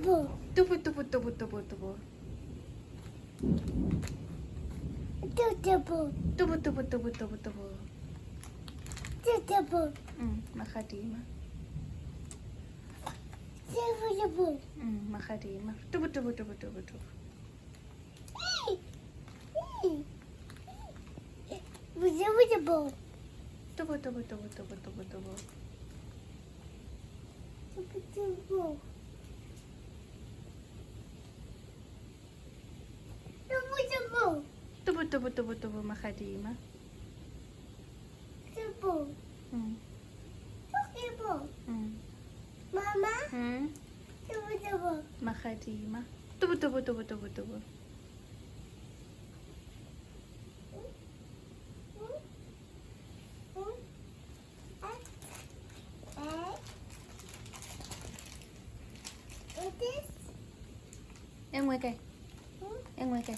Tubu, tubu, tubu, tubu, tubu. Tubu, tubu, tubu, tubu, tubu. Makadima. Makadima. Tubu, tubu, tubu, tubu, tubu. Tubu, tubu, tubu, tubu, tubu, tubu. Tubu, tubu, tubu, tubu, Makadima. Mama, Makadima. Tubu, tubu, tubu, tubu, tubu. Em ngoài kìa. Em ngoài kìa.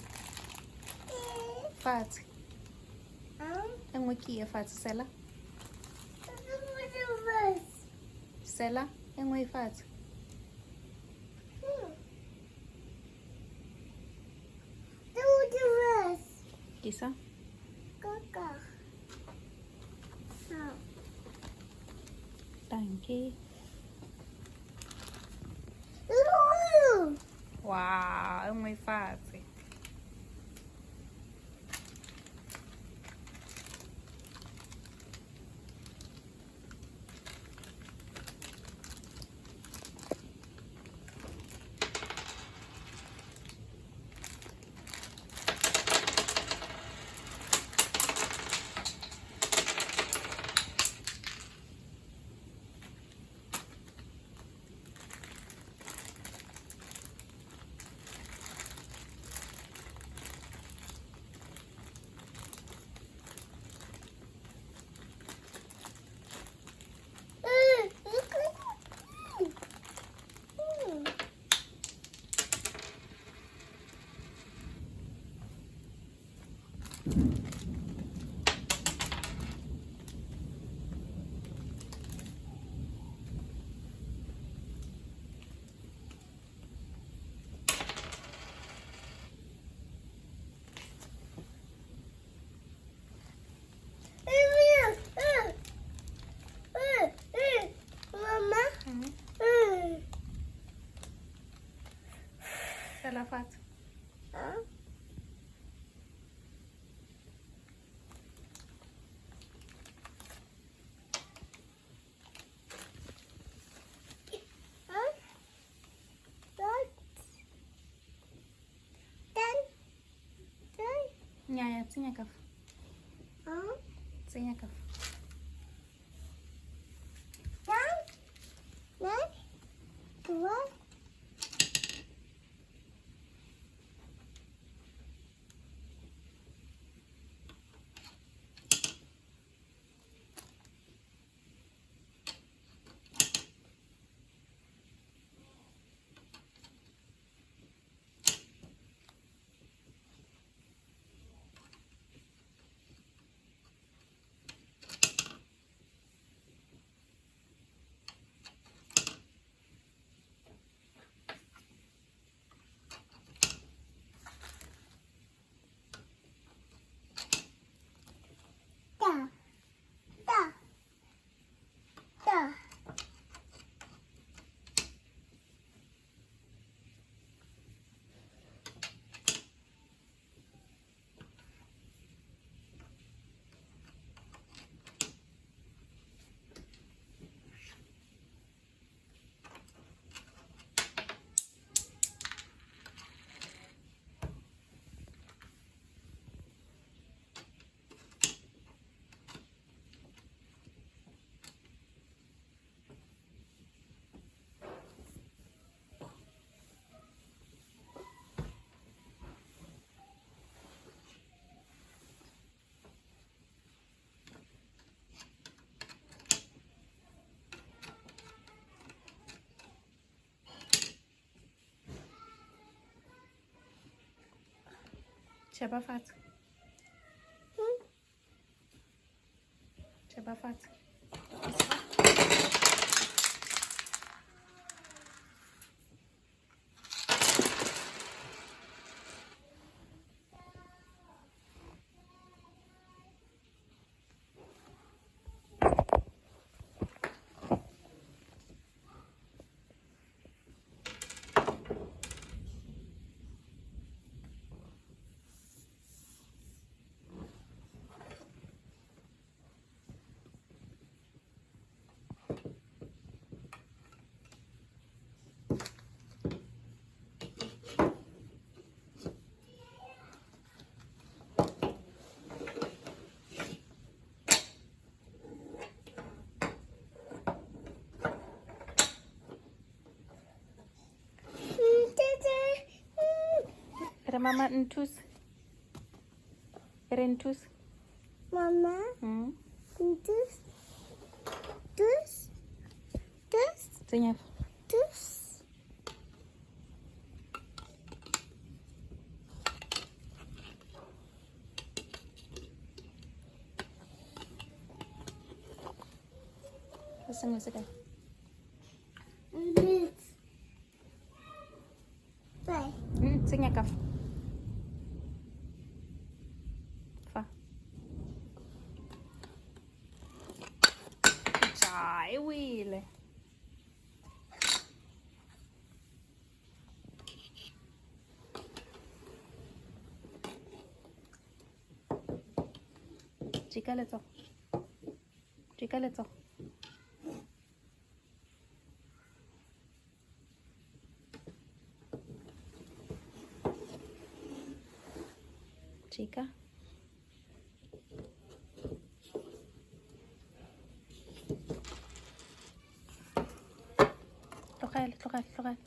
Fatshe. Em ngoài kia Fatshe Sela. Sela, em ngoài Fatshe. Kisa? Danke. Wow, em ngoài Fatshe. Sela Fatshe. Nyaya, tsenya kafu. Tsenya kafu. Chapa Fatshe. Chapa Fatshe. Kira mama entus. Kira entus. Mama, dus, dus, dus, Zenyap. dus. Sengwe se kae? Dit. Bij. Senya ka fa. Fa. Jai wile. Jika letsogo. Jika letsogo. Jika. Tlogele, tlogele, tlogele.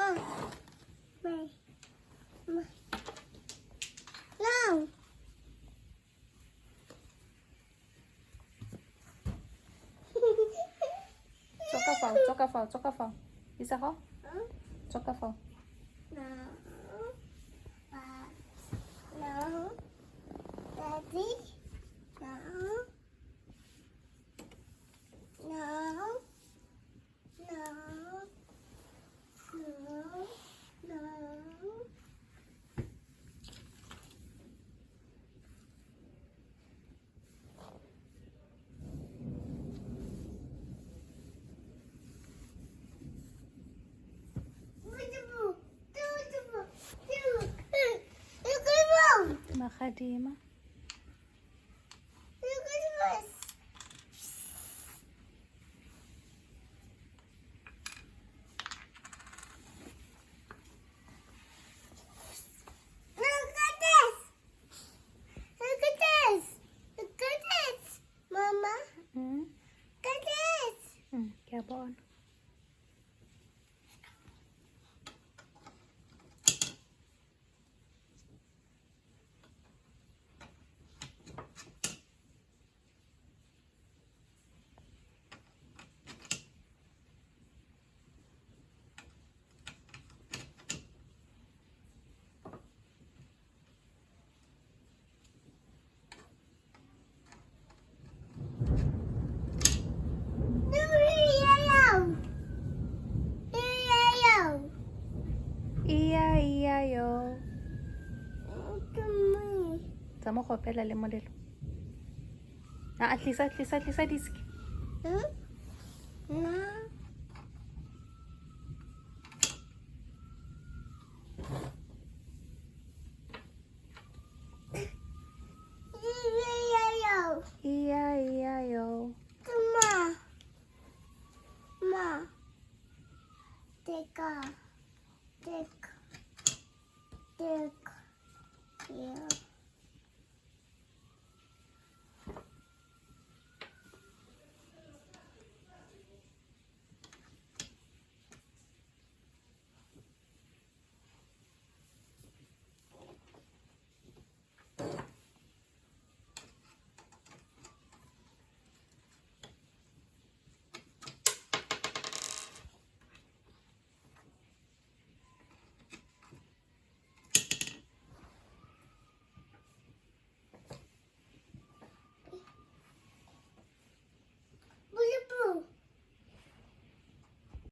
Oh, my, my. No. Tsoka fao. Isa go? Tsoka fao. No. No. Daddy. No. No. No. No. No. Magadima. Mama, Hmm? look at this. Kaya bon. Iya yo. Tsa mo go opela le molelo. Tlisa disk. No. Iya yo. Ma. Take.